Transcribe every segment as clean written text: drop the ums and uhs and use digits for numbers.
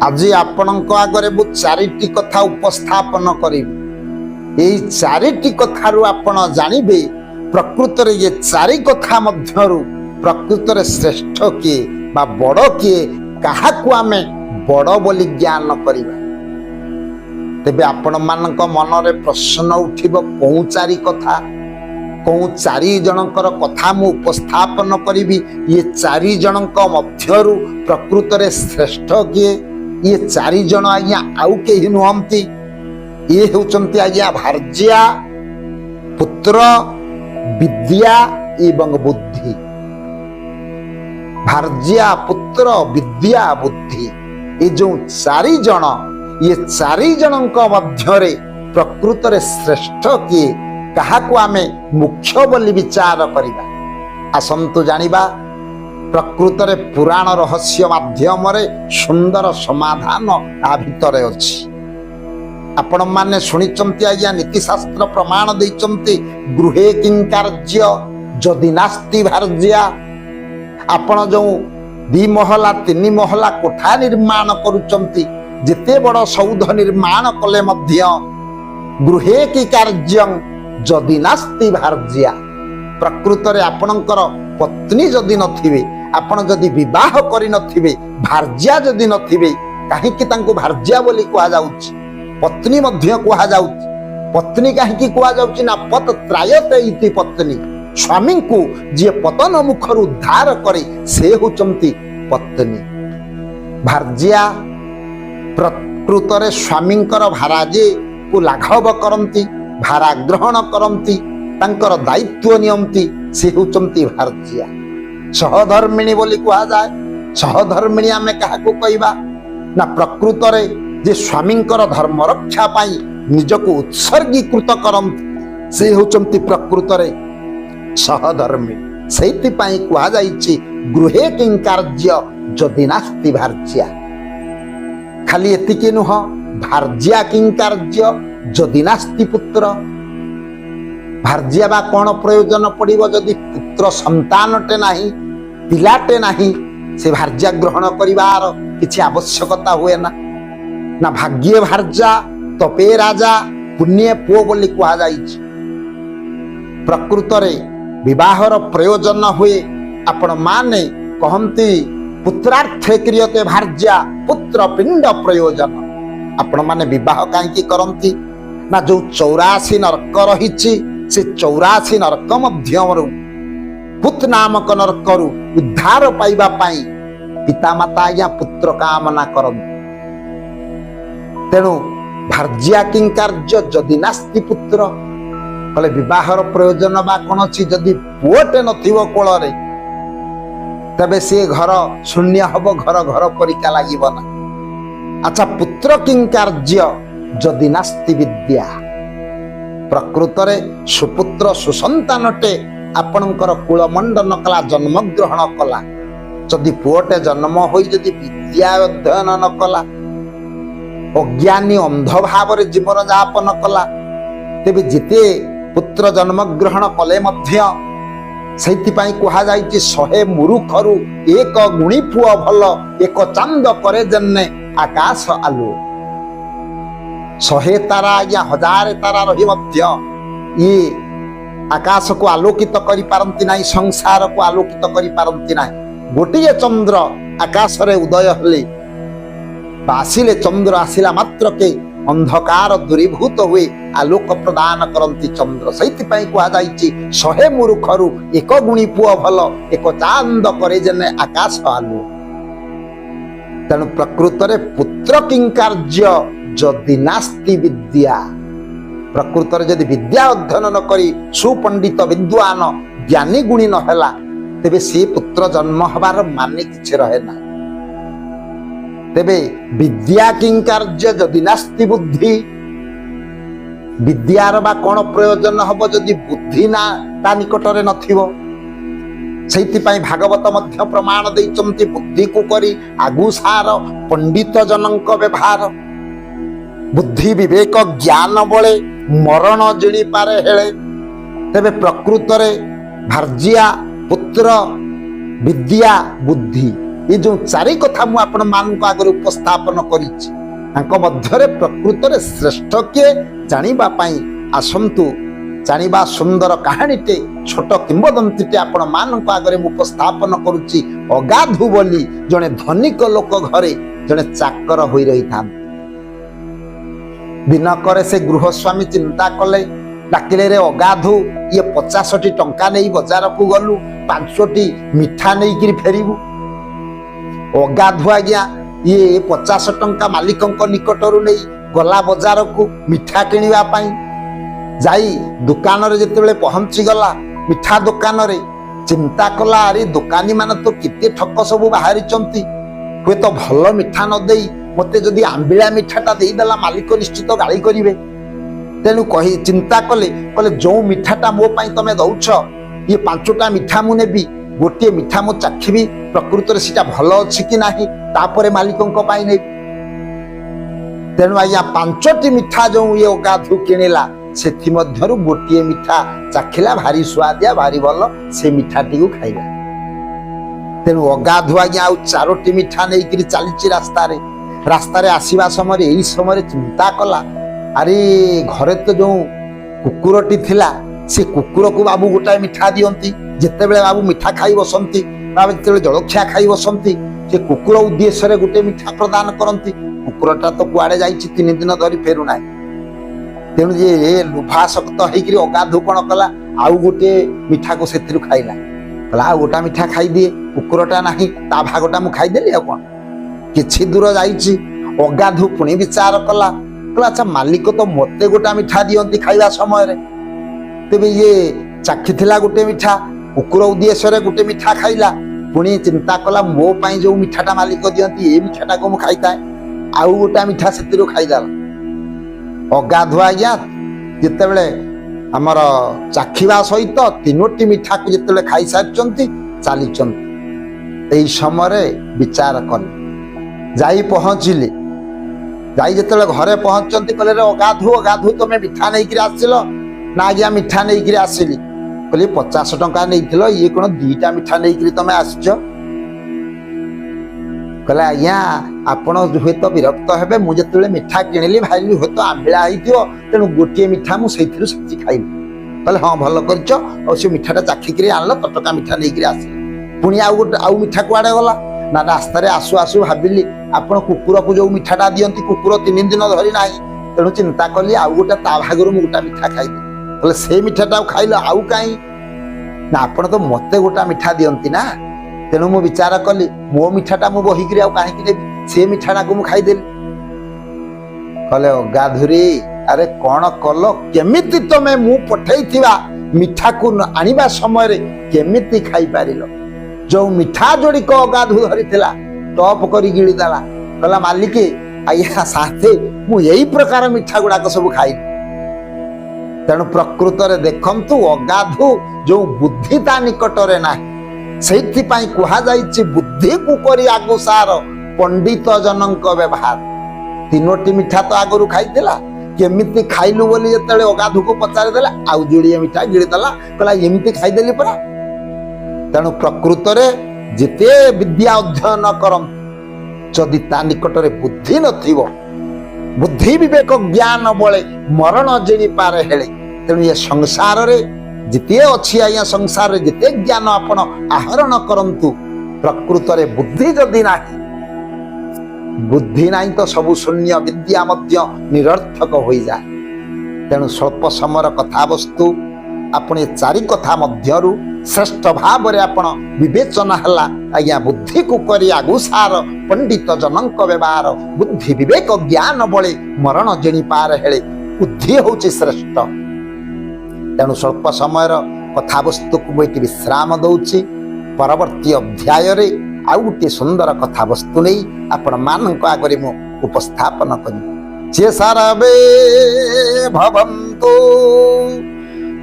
आज आपणक आगरे मु चारिटी कथा उपस्थापन करी। यही चारिटी कथारू आपण जानिबे प्रकृत रे ये चारि कथा मध्यरु प्रकृत रे श्रेष्ठ किए बा बड़ किए काहाकू आमे बड़ बोली ज्ञान करिबा। तेबे आपण मानक मन रे प्रश्न उठिबो कोउ चारि कथा कोउ चारि जनकर कथा मु उपस्थापन करिबी। ये चारि जनक मध्यरु प्रकृत रे श्रेष्ठ किए ये चारि जन आज्ञा आउ केहि नुहंती। ये होचंती आज्ञा भार्या पुत्र विद्या एवं बुद्धि। भार्या पुत्र विद्या बुद्धि ये जो चारि जन ये चारि जनक मध्यरे प्रकृत रे श्रेष्ठ किए काहाकू आमे मुख्य बोली विचार करिबा। आसंतु जानिबा प्रकृत रे पुराण रहस्य माध्यम रे सुंदर समाधान आ भितरे अछि। आपण माने शुनिचंती आज्ञा नीतिशास्त्र प्रमाण दैचंती गृहे किं कार्य जदि नास्ति भार्या। आपण जो 2 महला 3 महला कोठा निर्माण करूचंती जेते बड़ सौध निर्माण कले मध्य गृहे कि कार्य जदि नास्ति भार्या। प्रकृत रे आपणकर पत्नी जदि नथिबे आपण जदि विवाह करि नथिबे भार्या जदि नथिबे काहे कि तांको भार्या बोली कुआ जाउछि पत्नी मध्य कुआ जाउछि। पत्नी काहे कि कुआ जाउछि ना पत त्रायते इति पत्नी। स्वामी को जे पतन मुखर उद्धार करे से होचंती पत्नी। भार्या प्रकृत रे स्वामींकर भाराजे को लाघव करंती भारा ग्रहण करंती तांकर दायित्व नियंती से होचंती भार्या। सहधर्मिणी बोली कहा जाए। सहधर्मिणी आमे काहाकू कहबा ना प्रकृत रे जे स्वामींकर धर्म रक्षा पाई निजको उत्सर्गीकृत करंती से होचंती प्रकृत रे सहधर्मिणी। सेति पाई कहा जाईछि गृहे किं कार्य जदि नास्ति भार्या। खाली एतिके नुह भार्या किं कार्य जदि नास्ति पुत्र। भार्या बा कौन प्रयोजन पड़िबो जदि पुत्र संतानटे नाही पिलाटे नाही से भार्या ग्रहण करिवार किछि आवश्यकता हुए ना भाग्ये भार्या तपे राजा पुण्य पुओ बोली कहा जाईछि। प्रकृत रे विवाहर प्रयोजन हुए आपण माने कहंती पुत्रार्थे क्रियते भार्या पुत्र पिंड प्रयोजन। आपण माने विवाह काहेकि करंती ना जो 84 नरक रहिछि से 84 नरक मध्यमरु पुत नामक नरकरु उद्धार पाइबा पाई पिता माता या पुत्र कामना करंती। तेणु भार्या किं कार्य जदि नास्ति पुत्र कले विवाहर प्रयोजन बा कोन अछि जदि पुओटे नथिबो कोଳରେ तबे से घर शून्य हबो घर घर परिका लागिबो ना। अच्छा पुत्र किं कार्य जदि नास्ति विद्या। प्रकृत रे सुपुत्र सुसंतानटे आपणकर कुलमंडन कला जन्म ग्रहण कला जदि पुओटे जन्म होई जदि विद्या अध्ययन न कला अज्ञानी अंध भाव रे जीवन यापन कला तेबे जिते पुत्र जन्म ग्रहण कले मध्य सेति पाई कहा जाईछि 100 मूर्खरु एक गुणी पुओ भल एक चांद करे जन्ने आकाश आलु। 100 तारा या 1000 तारा रही मध्य ये आकाश को आलोकित करि पारंती नाही संसार को आलोकित करि पारंती नाही। गोटिए चंद्र आकाश रे उदय हले बासिले चंद्र आसिला मात्र के अंधकार दूरीभूत हुए आलोक प्रदान करंती चंद्र। सेति पई कहा जाईछि 100 मूर्खरु एक गुणी पुओ भल एक चांद करे जने आकाश आलु। तेणु प्रकृत रे पुत्र किं कार्य जदि नास्ति विद्या। प्रकृत रे जदि विद्या अध्ययन न करी सुपंडित विद्वान ज्ञानी गुणी न होला तेबे से पुत्र जन्म हबार माने किछ रहे ना। तेबे विद्या किं कार्य जदि नास्ति बुद्धि। विद्यार बा कोन प्रयोजन हबो जदि बुद्धि ना ता निकटरे नथिबो। सेति पाई भागवत मध्य प्रमाण दैचंती बुद्धि को करी आगुसार पंडित जनक व्यवहार। बुद्धि विवेक ज्ञान बळे मरण जिणी पारे हेळे। तेबे प्रकृत रे भार्या पुत्र विद्या बुद्धि ये जो चारि कथा मु आपण मान आगे उपस्थापन करिछि तांको मध्यरे प्रकृतरे श्रेष्ठ किए जानिबा पई आसंतु जानिबा सुंदर कहानीटे छोट किंबदंतीटे आपण मान आगे उपस्थापन करुछि। अगाधु बोली जने धनिक लोक घरे जने चाकर होई रही था। दिनकर से गृहस्वामी चिंता कले डाकिले रे अगाधु ये 50टी टंका नहीं बाजार को गलु 5टी मिठा नहीं कि फेरिबु। अगाधु आज्ञा ये 50 टंका मालिकंक निकटरू नहीं गला बाजार को मिठा किनिबा पई जाई दुकान रे जेतेबेले पहुंची गला मिठा दुकान रे चिंता कला अरे दुकानी मान तो केते ठक सब बाहरी चंती हुए तो भल मिठा न देई मते जदि आंबिळा मिठाटा देई देला मालिक निश्चित गाली करिवे। तेणु कही चिंता कले कले जो मिठाटा मो पाई तमे दउछ ये 5टा मिठा मु नेबी गोटे मिठा मो चाखिबी प्रकृत रे सीटा भल अछि कि नाही तापरे मालिकंक पाई नै। तेणु आज्ञा 5टी मिठा जो ये अगाधु किनेला सेथि मध्यरु गोटे मिठा चाखिला भारी स्वादिया भारी भल से मिठाटी को खाइला। तेणु अगाधु आज्ञा आउ 4टी मिठा नै कि चलीछि रास्ता रे आसीबा समय एई समय चिंता कला अरे घरे तो जो कुकुरटी थिला से कुकुर को बाबू गोटाए मिठा दियंती जेतेबेले बाबू मिठा खाई बसंती बाबू जेतेबेले जलखिया खाई बसंती से कुकुर उद्देश्य रे गोटे मिठा प्रदान करंती। कुकुरटा तो कुआडे जाईछि 3 दिन धरी फेरु नाही। तेणु जे लुभासक्त होइकरी अगाधु कोन कला आउ गोटे मिठा को सेथिरु खाइला कला आ गोटा मिठा खाई दिए कुकुरटा नाही ता भागटा मु खाई देली आ कोन किछि दूर जाईछि। अगाधु पुणी विचार कला अच्छा मालिक तो मते गोटा मिठा दियंती खाइबा समय रे तेबे ये चाखी थिला गोटे मिठा कुकुर उद्देश्य रे गोटे मिठा खाइला पुणी चिंता कला मो पई जो मिठाटा मालिक दियंती ए मिठाटा को मु खाइताय आउ गोटा मिठा सेतिरो खाइदाला। अगाधु आज्ञा जेतेबेले हमर चाखिबा सहित 3टी मिठा को जेतेबेले खाई सारचंती चालीचंती एई समय रे विचार कले जाई पहुंचिले जाई जेतेबेले घरे पहुंचंती कहले रे अगाधु तमे मिठा नै कि आसिलो ना आज्ञा मिठा नै कि आसिली कहले 50 टंका नैथिलो ये कोन 2टा मिठा नै कि तमे आछियो कहले आज्ञा आपण हुए तो विरक्त हेबे मु जेतेबेले मिठा किनिली भाइली हुए तो आंबिळा आइथियो तेनु गोटे मिठा मु सेथिरु सच्ची खाइली कहले हां भलो करछ और से मिठाटा चाखी करी आनलो टटका मिठा नै कि आसी पुणी आउ मिठा कुआडे गला ना रास्ता रे आसु आसु भाबिली आपण कुकुर को जो मिठाटा दियंती कुकुर 3 दिन धरी नाही तेणु चिंता कली आउ गोटा ता भागरु मु गोटा मिठा खाइली कहले से मिठाटा खाइलो आउ काई ना आपण तो मते गोटा मिठा दियंती ना तेणु मु विचार कली मो मिठाटा मु बहिकरी आउ काहे कि देबी से मिठाटा को मु खाइ देली। कहले अगाधुरी अरे कोन कलो केमिति तमे मु पठैथिबा मिठा को आनिबा समय रे केमिति खाइ पारिलो जो मिठा जोड़ी को अगाधु धरी थिला टॉप करी गिली दाला कहला मालिक आया साथे मु यही प्रकार मिठा गुडा को सब खाइ। तेणु प्रकृत रे देखंतु अगाधु जो बुद्धि ता निकट रे नाही सेथि पई कुहा जाईछि बुद्धि को करी आगुसार पंडित जनक व्यवहार। 3टी मिठा तो आगरु खाइथिला केमिति खाइलु बोली जेतेले अगाधु को पचारि देला आउ जोड़िए मिठा गिली देला कहला एमिति खाइ देली परा। तेणु प्रकृत रे जेते विद्या अध्ययन करम जदि ता निकट रे बुद्धि नथिबो बुद्धि विवेक ज्ञान बळे मरण जेनी पारे हेले। तेणु ये संसार रे जिते अछि आया संसार रे जिते ज्ञान आपण आहरण करंतु प्रकृत रे बुद्धि जदि नाही बुद्धि नाही तो सब शून्य विद्या मध्य निरर्थक होई जाय। तेणु स्वल्प समय कथा वस्तु आपण 4 कथा मध्यरु श्रेष्ठ भाव रे आपण विवेचना हला आज्ञा बुद्धि को करी आगुसार पंडित जनक व्यवहार बुद्धि विवेक ज्ञान बळे मरण जेनी पार हेले बुद्धि होची श्रेष्ठ। तेणु स्वल्प समय कथा वस्तु को बैठी विश्राम दउछि परवर्ती अध्याय रे आउ गोटे सुंदर कथा वस्तु नहीं आपण मानक आगरे मु उपस्थापन करी। जे सर्वे भवन्तु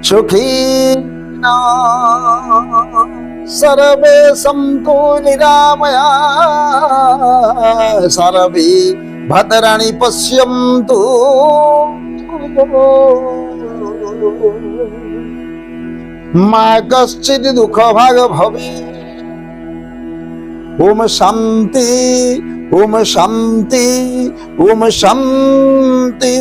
सुखिनो सर्वे सन्तु निरामया सर्वे भद्राणि पश्यन्तु मा कश्चित् दुःख भाग भवेत्। ओम शांति ओम शांति ओम शांति।